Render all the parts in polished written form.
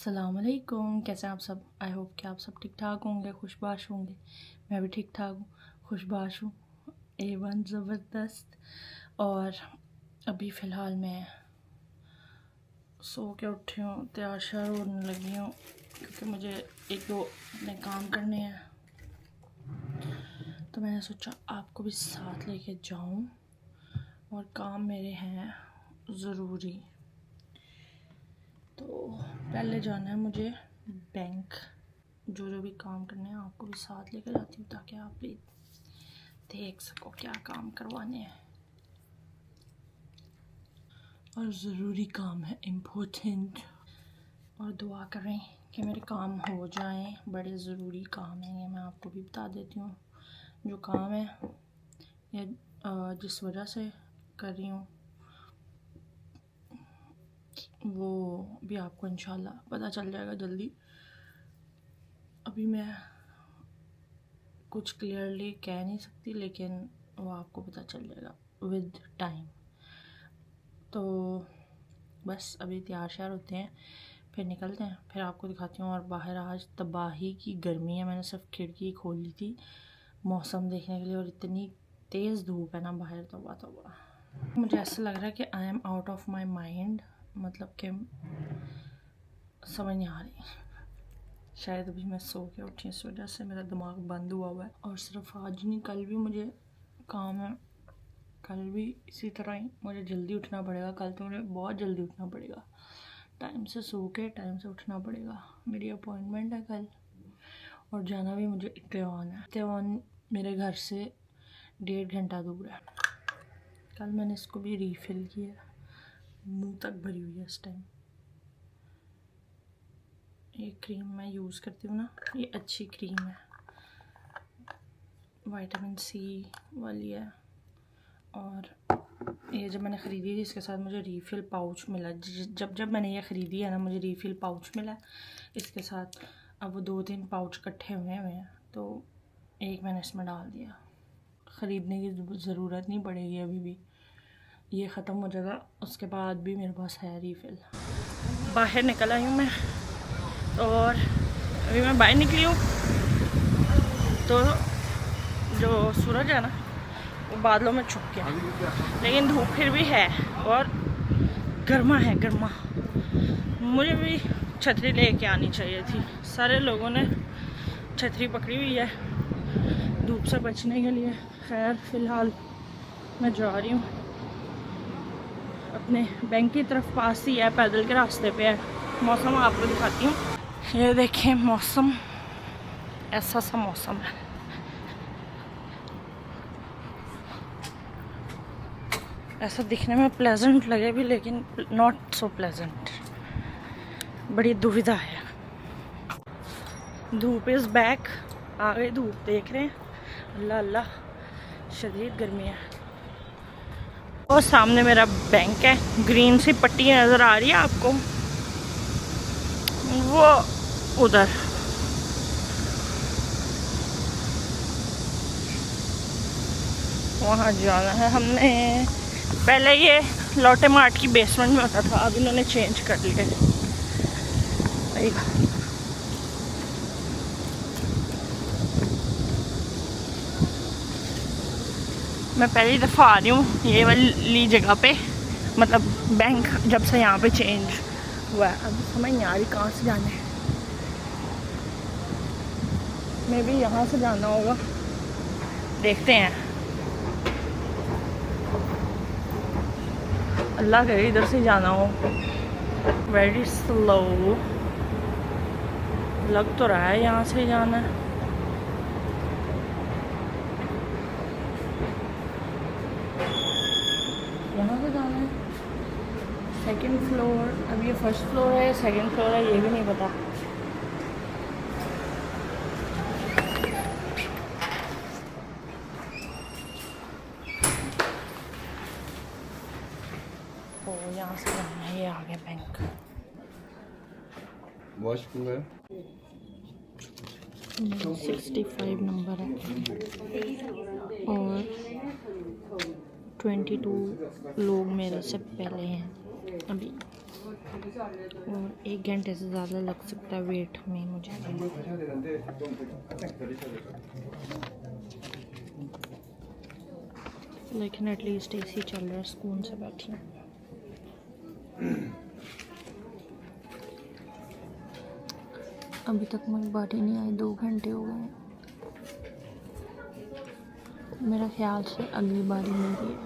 अस्सलामुअलैकुम, कैसे हैं आप सब। आई होप कि आप सब ठीक ठाक होंगे, खुशबाश होंगे। मैं भी ठीक ठाक हूँ, खुशबाश हूँ, A1 ज़बरदस्त। और अभी फ़िलहाल मैं सो के उठी हूँ, तैयार श्यार होने लगी हूँ क्योंकि मुझे एक दो अपने काम करने हैं। तो मैंने सोचा आपको भी साथ लेके जाऊँ, और काम मेरे हैं ज़रूरी। तो पहले जाना है मुझे बैंक, जो भी काम करने हैं आपको भी साथ लेकर जाती हूँ ताकि आप भी देख सको क्या काम करवाने हैं। और ज़रूरी काम है, इम्पोर्टेंट। और दुआ करें कि मेरे काम हो जाएं, बड़े ज़रूरी काम हैं ये। मैं आपको भी बता देती हूँ जो काम है या जिस वजह से कर रही हूँ वो भी आपको इंशाल्लाह पता चल जाएगा जल्दी। अभी मैं कुछ क्लियरली कह नहीं सकती, लेकिन वो आपको पता चल जाएगा विद टाइम। तो बस अभी तैयार श्यार होते हैं, फिर निकलते हैं, फिर आपको दिखाती हूँ। और बाहर आज तबाही की गर्मी है, मैंने सिर्फ खिड़की खोली थी मौसम देखने के लिए, और इतनी तेज़ धूप है ना बाहर, तौबा तौबा। मुझे ऐसा लग रहा है कि I am out of my mind, मतलब कि समझ नहीं आ रही। शायद अभी मैं सो के उठी, इस वजह से मेरा दिमाग बंद हुआ है। और सिर्फ आज नहीं, कल भी मुझे काम है, कल भी इसी तरह ही मुझे जल्दी उठना पड़ेगा। कल तो मुझे बहुत जल्दी उठना पड़ेगा, टाइम से सो के टाइम से उठना पड़ेगा। मेरी अपॉइंटमेंट है कल, और जाना भी मुझे इत्तेवान है। इत्तेवान मेरे घर से 1.5 घंटा दूर है। कल मैंने इसको भी रीफ़िल किया, मुंह तक भरी हुई है इस टाइम। ये क्रीम मैं यूज़ करती हूँ ना, ये अच्छी क्रीम है, विटामिन सी वाली है। और ये जब मैंने ख़रीदी थी इसके साथ मुझे रीफ़िल पाउच मिला। जब मैंने ये ख़रीदी है ना, मुझे रीफ़िल पाउच मिला इसके साथ। अब वो 2-3 पाउच इकट्ठे हुए हैं, तो एक मैंने इसमें डाल दिया। ख़रीदने की ज़रूरत नहीं पड़ेगी अभी भी, ये ख़त्म हो जाएगा, उसके बाद भी मेरे पास है रीफ़िल। बाहर निकल आई हूँ मैं, और अभी मैं बाहर निकली हूँ तो जो सूरज है ना वो बादलों में छुप गया, लेकिन धूप फिर भी है और गर्मा है, गर्मा। मुझे भी छतरी लेके आनी चाहिए थी। सारे लोगों ने छतरी पकड़ी हुई है धूप से बचने के लिए। खैर फ़िलहाल मैं जा रही हूँ अपने बैंक की तरफ, पास ही है, पैदल के रास्ते पे है। मौसम आपको दिखाती हूँ, ये देखें मौसम, ऐसा सा मौसम है। ऐसा दिखने में प्लेजेंट लगे भी, लेकिन नॉट सो प्लेजेंट, बड़ी दुविधा है। धूप इज़ बैक, आ गई धूप, देख रहे हैं, अल्लाह अल्लाह, शदीद गर्मी है। और सामने मेरा बैंक है, ग्रीन सी पट्टी नज़र आ रही है आपको, वो उधर। वहाँ जाना है हमने। पहले ये लॉटे मार्ट की बेसमेंट में होता था, अब इन्होंने चेंज कर लिया। मैं पहली दफ़ा आ रही हूँ ये वाली जगह पे, मतलब बैंक जब से यहाँ पे चेंज हुआ है। अब समझ नहीं आ रही कहाँ से जाना है, मैं भी यहाँ से जाना होगा, देखते हैं। अल्लाह करे इधर से जाना हो। वेरी स्लो लग तो रहा है यहाँ से जाना है। यहाँ से जाना है, सेकंड फ्लोर। अब ये फर्स्ट फ्लोर है, सेकंड फ्लोर है, ये भी नहीं पता। तो यहाँ से जाना है, ये आ गया बैंक। वॉश है 65 नंबर है, और 22 लोग मेरे से पहले हैं अभी। और 1 घंटे से ज़्यादा लग सकता है वेट में मुझे। लेकिन एटलीस्ट एसी चल रहा है, सुकून से बैठी हूँ। अभी तक मेरी बारी नहीं आई, 2 घंटे हो गए। मेरा ख्याल से अगली बारी मेरी है।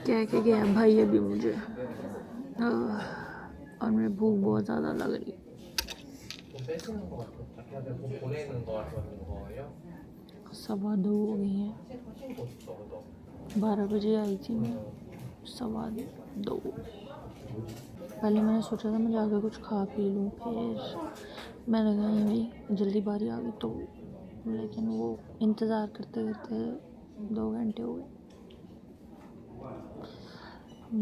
कह के गया भाई अभी मुझे, और मेरी भूख बहुत ज़्यादा लग रही। सवा 2 हो गई हैं, 12 बजे आई थी मैं, 2:15। पहले मैंने सोचा था मैं जाकर कुछ खा पी लूँ, फिर मैंने कहा भाई जल्दी बारी आ गई तो, लेकिन वो इंतज़ार करते करते 2 घंटे हो गए।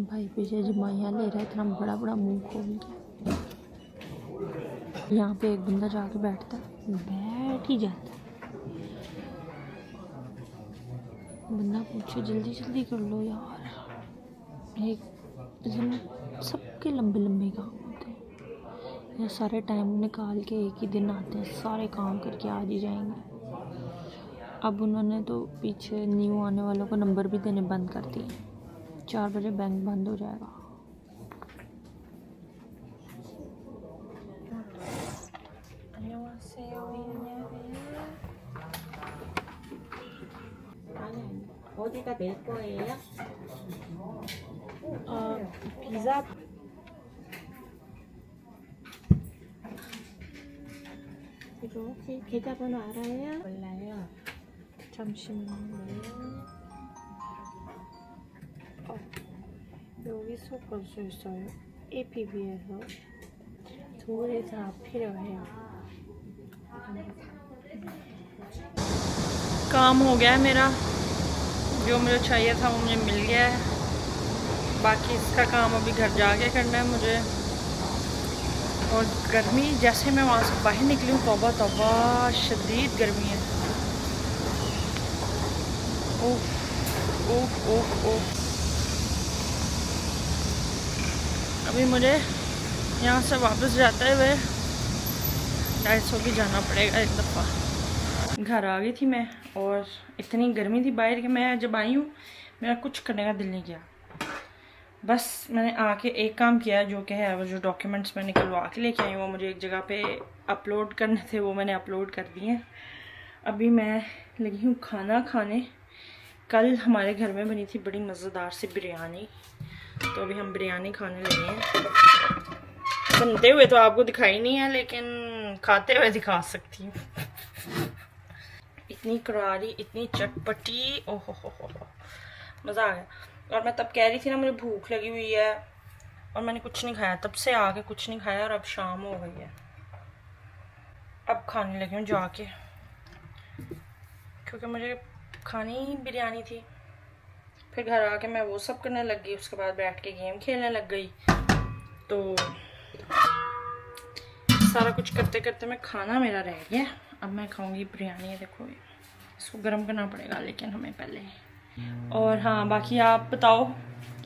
भाई पीछे जमाइयाँ ले रहा है, इतना बड़ा बड़ा मुँह खोल के। यहाँ पे एक बंदा जाके बैठता है, बैठ ही जाता है। बंदा पूछे जल्दी जल्दी कर लो यार, एक सबके लंबे लंबे काम होते हैं, ये सारे टाइम निकाल के एक ही दिन आते हैं, सारे काम करके आज ही जाएंगे। अब उन्होंने तो पीछे न्यू आने वालों को नंबर भी देने बंद कर दिए। 4 बजे बैंक बंद हो जाएगा। 어디다 낼 거예요? पिज़्ज़ा 이거 혹시 계좌번호 알아요? 몰라요. 잠시만요. 여기 섞을 수 있어요. APB에서 2에서 필요해요. काम हो गया है मेरा, जो मुझे चाहिए था वो मुझे मिल गया है। बाकी इसका काम अभी घर जाके करना है मुझे। और गर्मी, जैसे मैं वहाँ से बाहर निकली हूँ, तौबा तौबा शदीद गर्मी है। ओह ओह ओह ओह। अभी मुझे यहाँ से वापस जाते हुए 250 भी जाना पड़ेगा एक दफ़ा। घर आ गई थी मैं, और इतनी गर्मी थी बाहर कि मैं जब आई हूँ मेरा कुछ करने का दिल नहीं किया। बस मैंने आके एक काम किया, जो कि है वो जो डॉक्यूमेंट्स मैं निकलवा के लेके आई हूँ, वो मुझे एक जगह पे अपलोड करने थे, वो मैंने अपलोड कर दिए। अभी मैं लगी हूँ खाना खाने। कल हमारे घर में बनी थी बड़ी मज़ेदार सी बिरयानी, तो अभी हम बिरयानी खाने लगे हैं। बनते हुए तो आपको दिखाई नहीं है, लेकिन खाते हुए दिखा सकती हूँ। इतनी करारी, इतनी चटपटी, ओहो हो, मज़ा आ गया। और मैं तब कह रही थी ना मुझे भूख लगी हुई है, और मैंने कुछ नहीं खाया, तब से आके कुछ नहीं खाया, और अब शाम हो गई है। अब खाने लगी हूँ जाके, क्योंकि मुझे खानी ही बिरयानी थी। फिर घर आके मैं वो सब करने लग गई, उसके बाद बैठ के गेम खेलने लग गई। तो सारा कुछ करते करते मैं खाना मेरा रह गया। अब मैं खाऊंगी बिरयानी। देखो इसको गर्म करना पड़ेगा लेकिन हमें पहले। और हाँ, बाकी आप बताओ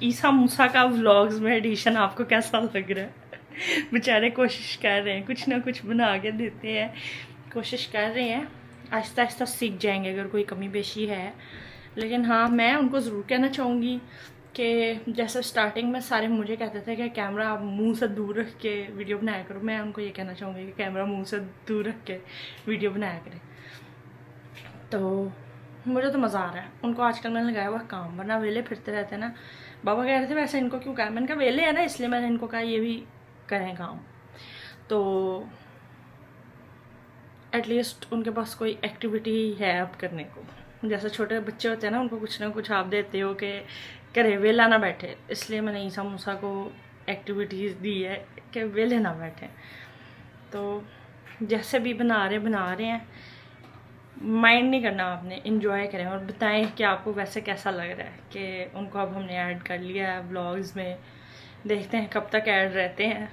ईसा मूसा का व्लॉग्स में एडिशन आपको कैसा लग रहा है? बेचारे कोशिश कर रहे हैं, कुछ ना कुछ बना के देते हैं, कोशिश कर रहे हैं, आहिस्ता आहिस्ता सीख जाएंगे अगर कोई कमी पेशी है। लेकिन हाँ, मैं उनको ज़रूर कहना चाहूँगी कि जैसे स्टार्टिंग में सारे मुझे कहते थे कि कैमरा आप मुंह से दूर रख के वीडियो बनाया करो, मैं उनको ये कहना चाहूँगी कि कैमरा मुंह से दूर रख के वीडियो बनाया करें। तो मुझे तो मज़ा आ रहा है। उनको आजकल मैंने लगाया हुआ काम, वरना वेले फिरते रहते हैं ना। बाबा कह रहे थे वैसे इनको क्यों कहा, मैंने कहा वेले है ना, इसलिए मैंने इनको कहा ये भी करें काम, तो एटलीस्ट उनके पास कोई एक्टिविटी है अब करने को। जैसे छोटे बच्चे होते हैं ना, उनको कुछ ना कुछ आप देते हो कि करे वेला ना बैठे, इसलिए मैंने ईसा मूसा को एक्टिविटीज़ दी है कि वेले ना बैठे। तो जैसे भी बना रहे हैं, माइंड नहीं करना आपने, इंजॉय करें और बताएं कि आपको वैसे कैसा लग रहा है। कि उनको अब हमने ऐड कर लिया है व्लॉग्स में, देखते हैं कब तक ऐड रहते हैं।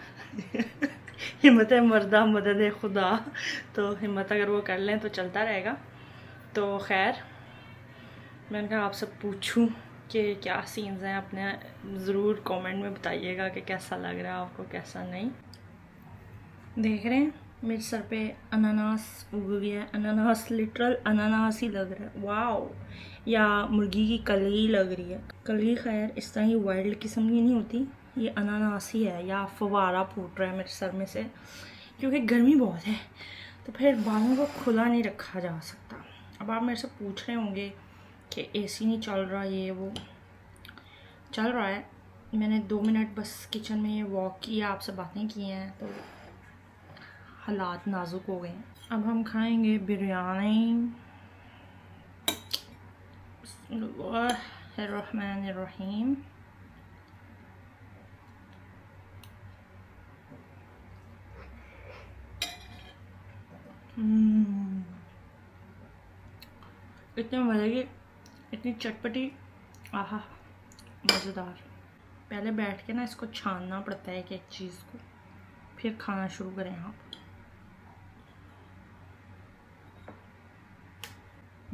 हिम्मत है मर्दा मदद है खुदा, तो हिम्मत अगर वो कर लें तो चलता रहेगा। तो खैर, मैंने कहा आपसे पूछूं कि क्या सीन्स हैं अपने ज़रूर कमेंट में बताइएगा कि कैसा लग रहा है आपको, कैसा नहीं। देख रहे हैं मेरे सर पे अनानास उग गया है। अनानास लिटरल अनानास ही लग रहा है, वाओ। या मुर्गी की कली लग रही है। कली खैर इस तरह की वाइल्ड किस्म की नहीं होती, ये अनानास ही है। या फवारा फूट रहा है मेरे सर में से क्योंकि गर्मी बहुत है, तो फिर बालों को खुला नहीं रखा जा सकता। अब आप मेरे से पूछ रहे होंगे कि एसी नहीं चल रहा, ये वो चल रहा है। मैंने 2 मिनट बस किचन में ये वॉक किया, आपसे बातें की हैं, तो हालात नाजुक हो गए हैं। अब हम खाएंगे बिरयानी। बिस्मिल्लाहिर्रहमानिर्रहीम। इतने मज़े की, इतनी चटपटी, आहा मज़ेदार। पहले बैठ के ना इसको छानना पड़ता है एक एक चीज़ को, फिर खाना शुरू करें आप।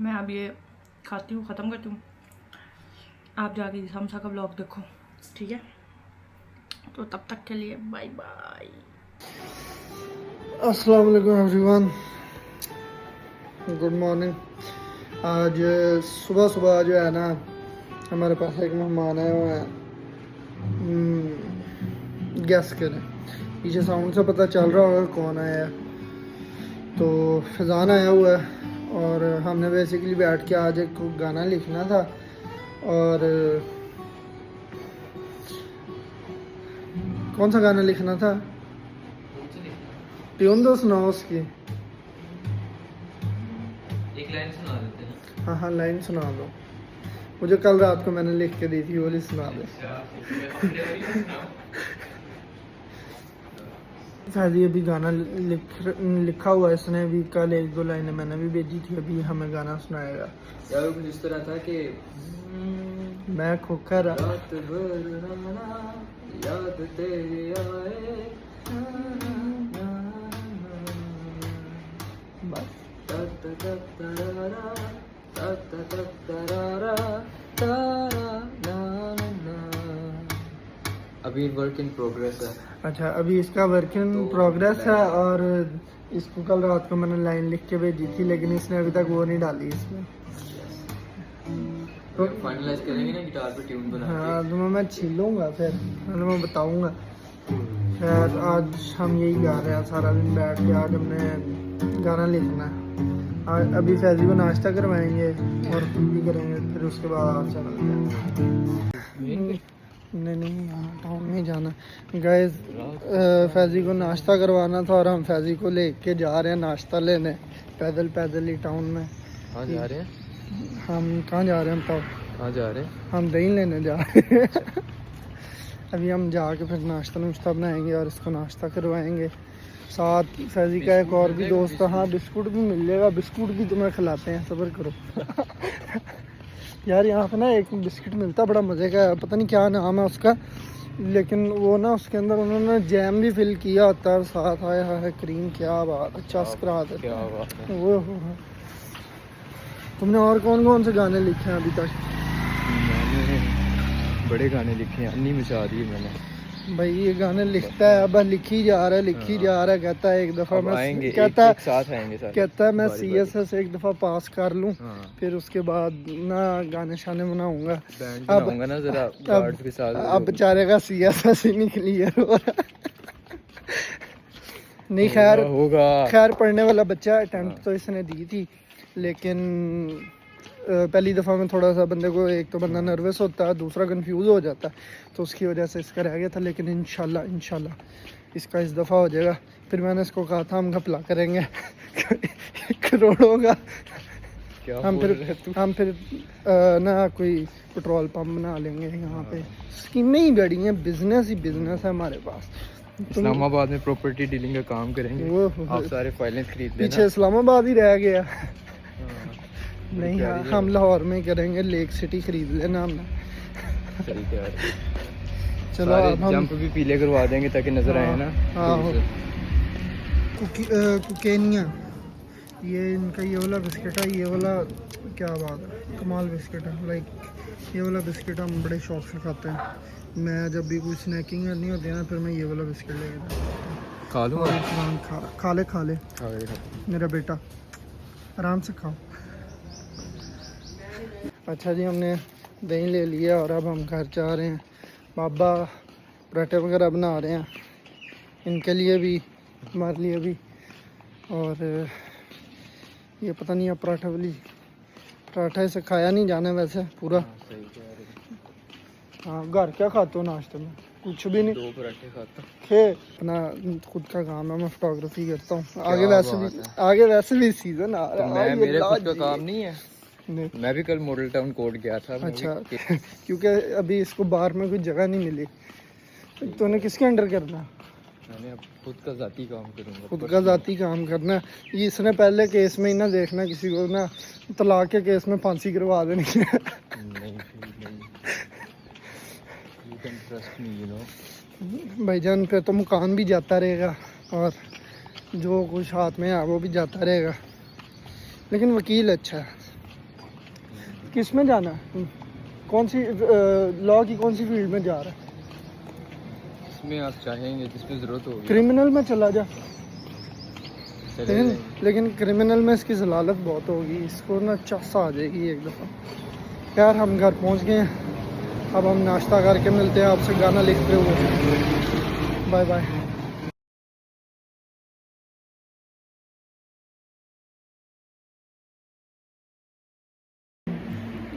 मैं अब ये खाती हूँ, ख़त्म करती हूँ, आप जाके समसा का ब्लॉग देखो, ठीक है? तो तब तक के लिए बाय बाय। अस्सलाम वालेकुम एवरीवन, गुड मॉर्निंग। आज सुबह सुबह जो है ना हमारे पास एक मेहमान आए हुए हैं। गेस करें, पीछे साउंड से पता चल रहा होगा कौन आया है। तो फैज़ान आया हुआ है और हमने बेसिकली बैठ के आज एक गाना लिखना था और कौन सा गाना लिखना था? ट्यून तो सुनाओ उसकी। एक लाइन सुना देते हैं। हाँ, लाइन सुना दो। मुझे कल रात को मैंने लिख के दी थी, वो वाली सुना दे। फैजी अभी गाना लिखा हुआ है इसने, अभी कल 1-2 लाइनें मैंने भी भेजी थी, अभी हमें गाना सुनाएगा। यार कुछ इस तरह था कि मैं खोकर रात भर याद तेरी आए, बस अभी वर्क इन प्रोग्रेस है। अच्छा, अभी इसका वर्क इन प्रोग्रेस है और इसको कल रात को मैंने लाइन लिख के भेजी थी, लेकिन इसने अभी तक वो नहीं डाली इसमें। तो फाइनलाइज करेंगे ना गिटार पे ट्यून बना के। हाँ, तो मैं छीलूंगा फिर मैं बताऊंगा। खैर आज हम यही गा रहे हैं सारा दिन बैठ के। आज हमने गाना लिखना है। आज अभी फैजी को नाश्ता करवाएंगे और भी करेंगे, फिर उसके बाद आप चलेंगे। नहीं, यहाँ टाउन में जाना गाइस। फैजी को नाश्ता करवाना था और हम फैजी को लेके जा रहे हैं नाश्ता लेने, पैदल ही टाउन में। कहाँ जा रहे हैं? हम कहाँ जा रहे हैं बताओ? कहाँ जा रहे हैं? हम दही लेने जा रहे हैं। अभी हम जाके फिर नाश्ता बनाएंगे और इसको नाश्ता करवाएंगे। साथ फैजी का एक और भी दोस्त है। हाँ, बिस्कुट भी मिल जाएगा, बिस्कुट भी तुम्हें खिलाते हैं, सब्र करो। यार यहाँ पे ना एक बिस्किट मिलता है बड़ा मज़े का, पता नहीं क्या नाम है उसका, लेकिन वो ना उसके अंदर उन्होंने जैम भी फिल किया होता है, साथ आया है क्रीम। क्या बात, अच्छा करा देते क्या बात है। वो तुमने और कौन से गाने लिखे हैं अभी तक? मैंने बड़े गाने लिखे हैं, अन्नी मचा दी मैंने। भाई ये गाने लिखता है, अब लिखी जा रहा है, कहता है एक दफ़ा मैं आएंगे, कहता है एक साथ आएंगे सारे। कहता है मैं CSS एक दफ़ा पास कर लूँ, हाँ। फिर उसके बाद ना गाने शाने बनाऊंगा। बैंड बनाऊंगा ना जरा गार्ड्स के साथ। अब बेचारे का CSS ही नहीं क्लियर हो रहा। नहीं, खैर पढ़ने वाला बच्चा, अटेम्प्ट तो इसने दी थी, लेकिन पहली दफ़ा में थोड़ा सा बंदे को, एक तो बंदा नर्वस होता है, दूसरा कंफ्यूज हो जाता है, तो उसकी वजह से इसका रह गया था। लेकिन इंशाल्लाह इसका इस दफ़ा हो जाएगा। फिर मैंने इसको कहा था हम घपला करेंगे करोड़ों का। हम फिर ना कोई पेट्रोल पंप बना लेंगे यहाँ पे। स्कीमें ही बड़ी हैं, बिजनेस ही बिजनेस है हमारे पास। इस्लामाबाद में प्रॉपर्टी डीलिंग का काम करेंगे। आप सारे फाइलें खरीद लेना। पीछे इस्लामाबाद ही रह गया। नहीं, हाँ, हम लाहौर में करेंगे, लेक सिटी खरीद लेना हमने। चलो अब हम जंप भी पीले करवा देंगे ताकि नजर आए ना। कुकेनिया ये इनका ये वाला बिस्किट है, ये वाला क्या बात है, कमाल बिस्किट है। लाइक ये वाला बिस्किट हम बड़े शौक से खाते हैं। मैं जब भी कोई स्नैकिंग करनी होती है ना, फिर मैं ये वाला बिस्किट लेके जाता हूँ। खा लूँ और इमरान खा ले मेरा बेटा, आराम से खाओ। अच्छा जी, हमने दही ले लिया और अब हम घर जा रहे हैं। बाबा पराठे वगैरह बना रहे हैं, इनके लिए भी, हमारे लिए भी। और ये पता नहीं अब पराठा इसे खाया नहीं जाना वैसे पूरा। हाँ, घर क्या खाते हो नाश्ते में? कुछ भी नहीं, 2 पराठे खाता। खे अपना खुद का काम है, मैं फोटोग्राफी करता हूँ। आगे वैसे भी सीजन आ रहा है। मेरे खुद का काम नहीं है। नहीं। मैं भी कल मॉडल टाउन कोर्ट गया था। अच्छा क्योंकि अभी इसको बाहर में कोई जगह नहीं मिली। तूने किसके अंडर करना? मैंने अब खुद का जाती काम करूँगा। खुद का जाती काम करना। ये इसने पहले केस में ही ना देखना किसी को ना तलाक के केस में फांसी करवा देनी है। नहीं, you can trust me, you know. भाईजान पे तो मुकान भी जाता रहेगा और जो कुछ हाथ में है वो भी जाता रहेगा, लेकिन वकील अच्छा है। किस में जाना है? कौन सी लॉ की कौन सी फील्ड में जा रहा है? जिसमें आप चाहेंगे, जिसमें ज़रूरत होगी। क्रिमिनल में चला जा। चले लेकिन क्रिमिनल में इसकी जलालत बहुत होगी, इसको ना चस आ जाएगी एक दफ़ा। यार हम घर पहुंच गए हैं, अब हम नाश्ता करके मिलते हैं आपसे गाना लिखते हुए। Bye bye.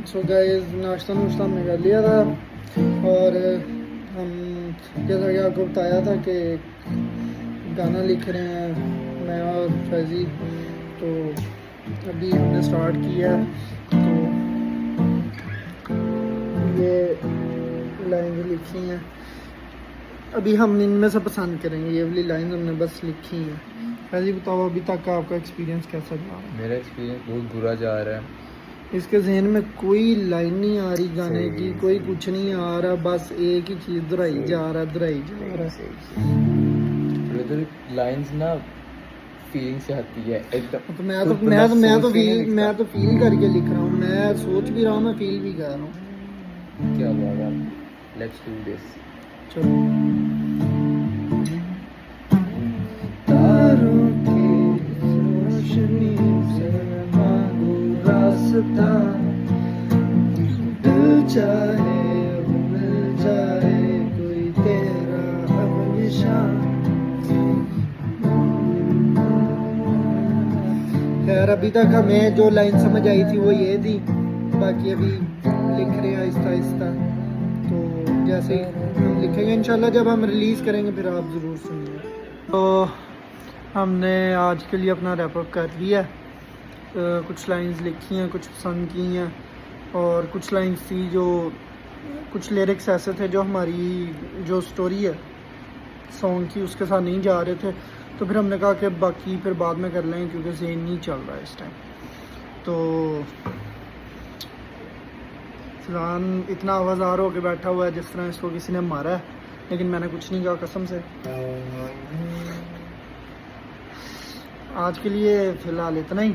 सो गाइस, नाश्ता नुश्ता हमने कर लिया था और हम जैसा कि आपको बताया था कि गाना लिख रहे हैं मैं और फैजी। तो अभी हमने स्टार्ट किया, तो ये लाइन लिखी हैं। अभी हम इनमें से पसंद करेंगे, ये वाली लाइन हमने बस लिखी है। फैजी बताओ, अभी तक का आपका एक्सपीरियंस कैसा जा रहा है? मेरा एक्सपीरियंस बहुत बुरा जा रहा है। इसके जहन में कोई लाइन नहीं आ रही गाने की, कोई कुछ नहीं आ रहा, बस एक ही चीज दोहराई जा रहा है। लाइंस ना फीलिंग से आती है एकदम। तो मैं तो फील करके लिख रहा हूँ, मैं सोच भी रहा हूँ, मैं फील भी कर रहा हूँ। क्या बात है, लेट्स डू दिस। चलो। तारों की रोशनी से मांगू रास्ता, दिल चाहे वो मिल जाए कोई तेरा अब निशान। खैर अभी तक हमें जो लाइन समझ आई थी वो ये थी, बाकी अभी लिख रहे हैं आहिस्ता आहिस्ता। तो जैसे हम लिखेंगे इंशाल्लाह, जब हम रिलीज़ करेंगे फिर आप ज़रूर सुनिए। तो हमने आज के लिए अपना रैप अप कर लिया। कुछ लाइंस लिखी हैं, कुछ पसंद की हैं, और कुछ लाइंस थी जो, कुछ लिरिक्स ऐसे थे जो हमारी जो स्टोरी है सॉन्ग की उसके साथ नहीं जा रहे थे। तो फिर हमने कहा कि बाकी फिर बाद में कर लेंगे क्योंकि ज़हन नहीं चल रहा है इस टाइम। तो फलान इतना आवाज़ार होकर बैठा हुआ है जिस तरह इसको किसी ने मारा है, लेकिन मैंने कुछ नहीं कहा कसम से। आज के लिए फ़िलहाल इतना ही,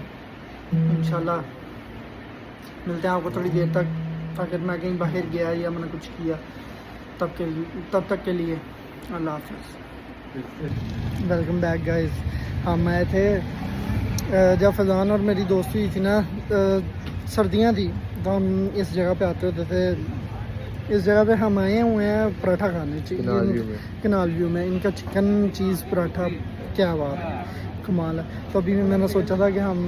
इंशाल्लाह मिलते हैं आपको थोड़ी देर तक। अगर मैं कहीं बाहर गया या मैंने कुछ किया तब तक के लिए अल्लाह हाफ़िज़। Welcome back guys. हम आए थे जब फैज़ान और मेरी दोस्ती हुई थी ना, सर्दियाँ थी, तो हम इस जगह पे आते होते थे। इस जगह पे हम आए हुए हैं पराठा खाने, कनाल व्यू में। इनका चिकन चीज़ पराठा क्या बात है, कमाल है। तो अभी मैंने सोचा था कि हम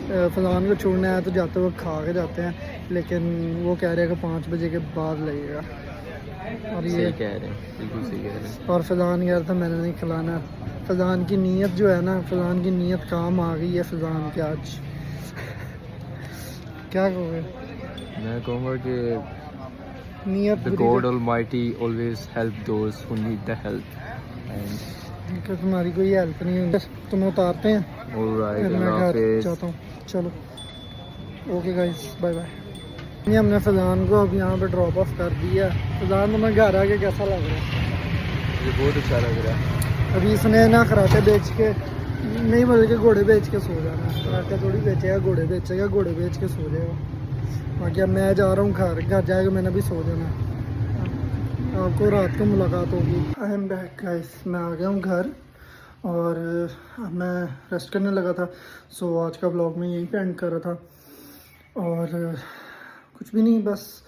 फैज़ान को छोड़ने आए तो जाते हुए खा के जाते हैं, लेकिन वो कह रहे हैं कि 5 बजे के बाद लगेगा। और ये कह रहे हैं, बिल्कुल सही कह रहे हैं। और फैज़ान कह रहा था मैंने नहीं खिलाना। फैज़ान की नीयत जो है ना, फैज़ान की नीयत काम आ गई है फैज़ान के आज। क्या कहोगे? मैं कहूँगा कि नीयत The God Almighty always help those who need the help. And कि तुम्हारी कोई हेल्प नहीं होगी, तुम्हें उतारते हैं alright, फिर मैं Allah घर Hafiz. जाता हूँ। चलो ओके गाइस, बाय बाय। ये हमने फैज़ान को अब यहाँ पे ड्रॉप ऑफ कर दिया। फैज़ान तुम्हें घर आके कैसा लग रहा है? मुझे बहुत अच्छा लग रहा है। अभी इसने ना कराटे बेच के नहीं बोल के घोड़े बेच के सो जाना, आटा थोड़ी बेचेगा, घोड़े बेचेगा, घोड़े बेच के सो जाएगा। बाकी अब मैं जा रहा हूँ घर, घर जाएगा मैंने भी सो जाना। आपको रात को मुलाकात होगी। आई एम बैक गाइस, मैं आ गया हूँ घर और अब मैं रेस्ट करने लगा था। सो आज का ब्लॉग मैं यहीं पे एंड कर रहा था और कुछ भी नहीं, बस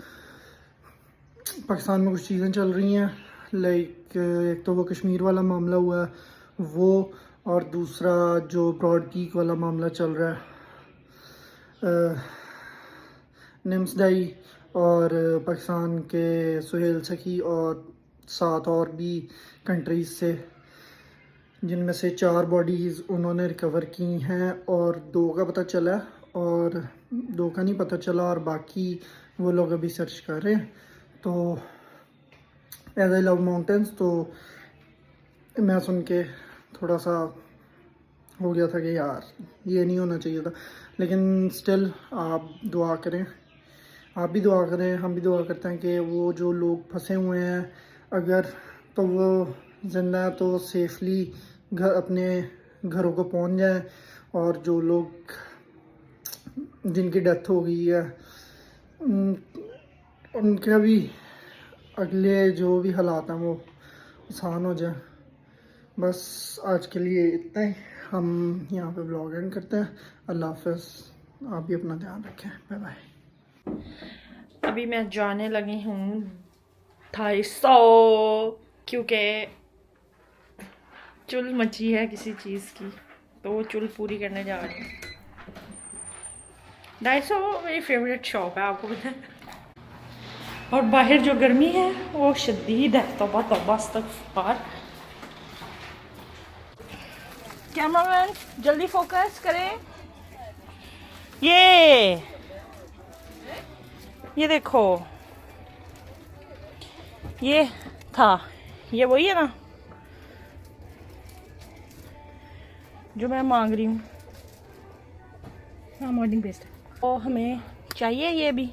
पाकिस्तान में कुछ चीज़ें चल रही हैं, लाइक एक तो वो कश्मीर वाला मामला हुआ है वो, और दूसरा जो ब्रॉड पीक वाला मामला चल रहा है निम्स डाई और पाकिस्तान के सुहेल सकी और 7 और भी कंट्रीज़ से, जिनमें से 4 बॉडीज़ उन्होंने रिकवर की हैं और 2 का पता चला और 2 का नहीं पता चला और बाकी वो लोग अभी सर्च कर रहे हैं। तो एज आई लव माउंटेन्स, तो मैं सुन के थोड़ा सा हो गया था कि यार ये नहीं होना चाहिए था, लेकिन स्टिल आप दुआ करें, आप भी दुआ करें, हम भी दुआ करते हैं कि वो जो लोग फंसे हुए हैं अगर तो वो ज़िंदा है तो सेफली घर अपने घरों को पहुंच जाए, और जो लोग जिनकी डेथ हो गई है उनका भी अगले जो भी हालात हैं वो आसान हो जाए। बस आज के लिए इतना ही, हम यहाँ पे ब्लॉग एंड करते हैं। अल्लाह हाफ़िज़, आप भी अपना ध्यान रखें, बाय बाय। अभी मैं जाने लगी हूँ 250, क्योंकि चुल मची है किसी चीज़ की, तो वो चुल पूरी करने जा रही हूँ। 250 मेरी फेवरेट शॉप है, आपको पता है। और बाहर जो गर्मी है वो शदीद है, तौबा तौबा अस्तगफार। कैमरामैन जल्दी फोकस करें। ये देखो, ये था, ये वही है ना जो मैं मांग रही हूँ। हाँ, मॉर्निंग बेस्ट है। तो हमें चाहिए ये भी,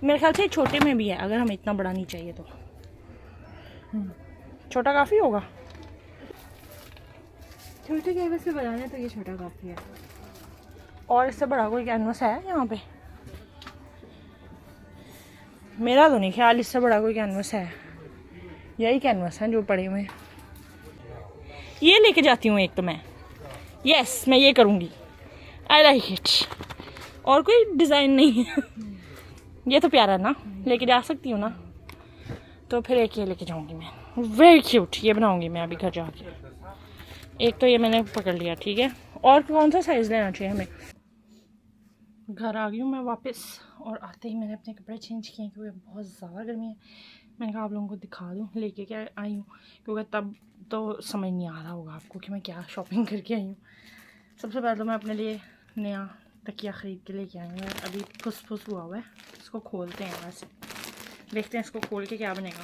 मेरे ख्याल से छोटे में भी है, अगर हमें इतना बड़ा नहीं चाहिए तो। छोटा काफ़ी होगा। छोटे कैनवस पे बनाना तो ये छोटा काफ़ी है। और इससे बड़ा कोई कैनवस है यहाँ पे? मेरा तो नहीं ख्याल इससे बड़ा कोई कैनवस है, यही कैनवस है जो पड़े हुए हैं। ये लेके जाती हूँ एक तो मैं, यस मैं ये करूँगी, आई लाइक इट। और कोई डिज़ाइन नहीं है। ये तो प्यारा है ना, लेके जा सकती हूँ ना, तो फिर एक ये लेके जाऊँगी मैं, वेरी क्यूट। ये बनाऊँगी मैं अभी घर जाके। एक तो ये मैंने पकड़ लिया, ठीक है। और कौन सा साइज़ लेना चाहिए हमें? घर आ गई हूँ मैं वापस, और आते ही मैंने अपने कपड़े चेंज किए क्योंकि बहुत ज़्यादा गर्मी है। मैंने कहा आप लोगों को दिखा दूँ लेके क्या आई हूँ, क्योंकि तब तो समझ नहीं आ रहा होगा आपको कि मैं क्या शॉपिंग करके आई हूँ। सबसे पहले तो मैं अपने लिए नया तकिया ख़रीद के लेके आई हूँ। अभी फुस हुआ है, इसको खोलते हैं, वैसे देखते हैं इसको खोल के क्या बनेगा।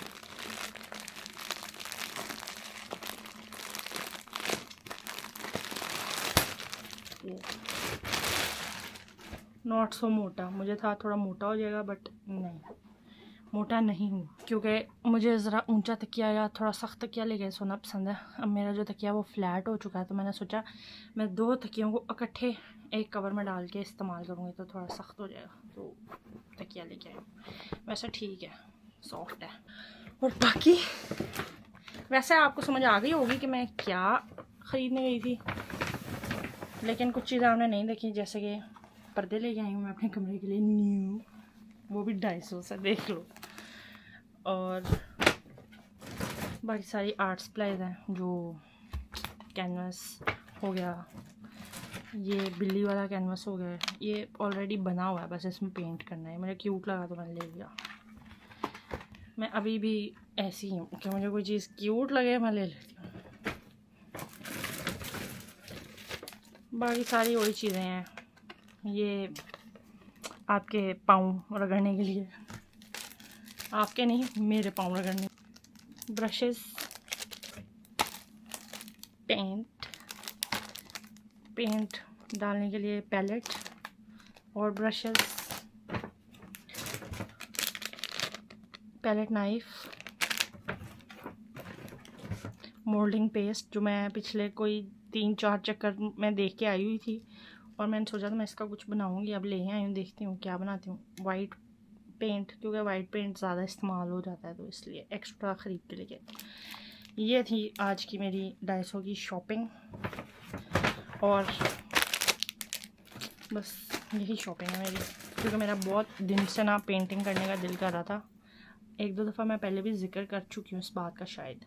नॉट सो मोटा, मुझे था थोड़ा मोटा हो जाएगा, बट नहीं, मोटा नहीं हूँ, क्योंकि मुझे ज़रा ऊंचा तकिया या थोड़ा सख्त तकिया लेके सोना पसंद है। अब मेरा जो तकिया वो फ्लैट हो चुका है, तो मैंने सोचा मैं 2 तकियों को इकट्ठे एक कवर में डाल के इस्तेमाल करूँगी तो थोड़ा सख्त हो जाएगा, तो तकिया लेके आई हूँ। वैसे ठीक है, सॉफ्ट है। और बाकी वैसे आपको समझ आ गई होगी कि मैं क्या ख़रीदने गई थी, लेकिन कुछ चीज़ें आपने नहीं देखी, जैसे कि पर्दे लेके आई हूँ मैं अपने कमरे के लिए न्यू, वो भी 250 से, देख लो। और बाकी सारी आर्ट सप्लाइज हैं, जो कैनवस हो गया, ये बिल्ली वाला कैनवस हो गया, ये ऑलरेडी बना हुआ है, बस इसमें पेंट करना है। मुझे क्यूट लगा तो मैंने ले लिया। मैं अभी भी ऐसी हूँ कि मुझे कोई चीज़ क्यूट लगे मैं ले लेती हूँ। बाकी सारी वही चीज़ें हैं, ये आपके पाँव रगड़ने के लिए, आपके नहीं मेरे पाँव रगड़ने। ब्रशेस, पेंट डालने के लिए पैलेट और brushes, palette knife, moulding paste जो मैं पिछले कोई 3-4 चक्कर में देख के आई हुई थी और मैंने सोचा था मैं इसका कुछ बनाऊंगी। अब ले आई हूँ, देखती हूँ क्या बनाती हूँ। वाइट पेंट, क्योंकि वाइट पेंट ज़्यादा इस्तेमाल हो जाता है तो इसलिए एक्स्ट्रा ख़रीद के लेके। ये थी आज की मेरी 250 की शॉपिंग और बस यही शॉपिंग है मेरी, क्योंकि मेरा बहुत दिन से ना पेंटिंग करने का दिल कर रहा था। 1-2 दफ़ा मैं पहले भी जिक्र कर चुकी हूँ इस बात का शायद,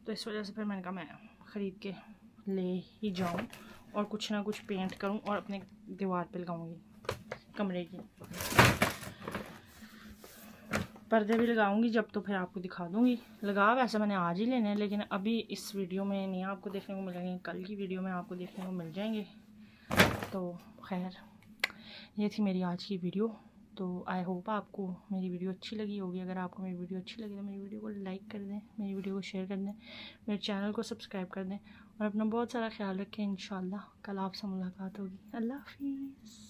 तो इस वजह से फिर मैंने कहा मैं ख़रीद के ले ही जाऊँ और कुछ ना कुछ पेंट करूँ और अपने दीवार पे लगाऊँगी कमरे की। पर्दे भी लगाऊंगी जब, तो फिर आपको दिखा दूंगी। लगा वैसे मैंने आज ही लेने हैं, लेकिन अभी इस वीडियो में नहीं आपको देखने को मिलेंगे, कल की वीडियो में आपको देखने को मिल जाएंगे। तो खैर ये थी मेरी आज की वीडियो। तो आई होप आपको मेरी वीडियो अच्छी लगी होगी। अगर आपको मेरी वीडियो अच्छी लगी तो मेरी वीडियो को लाइक कर दें, मेरी वीडियो को शेयर कर दें, मेरे चैनल को सब्सक्राइब कर दें और अपना बहुत सारा ख्याल रखें। इंशाल्लाह कल आपसे मुलाकात होगी। अल्लाह हाफिज़।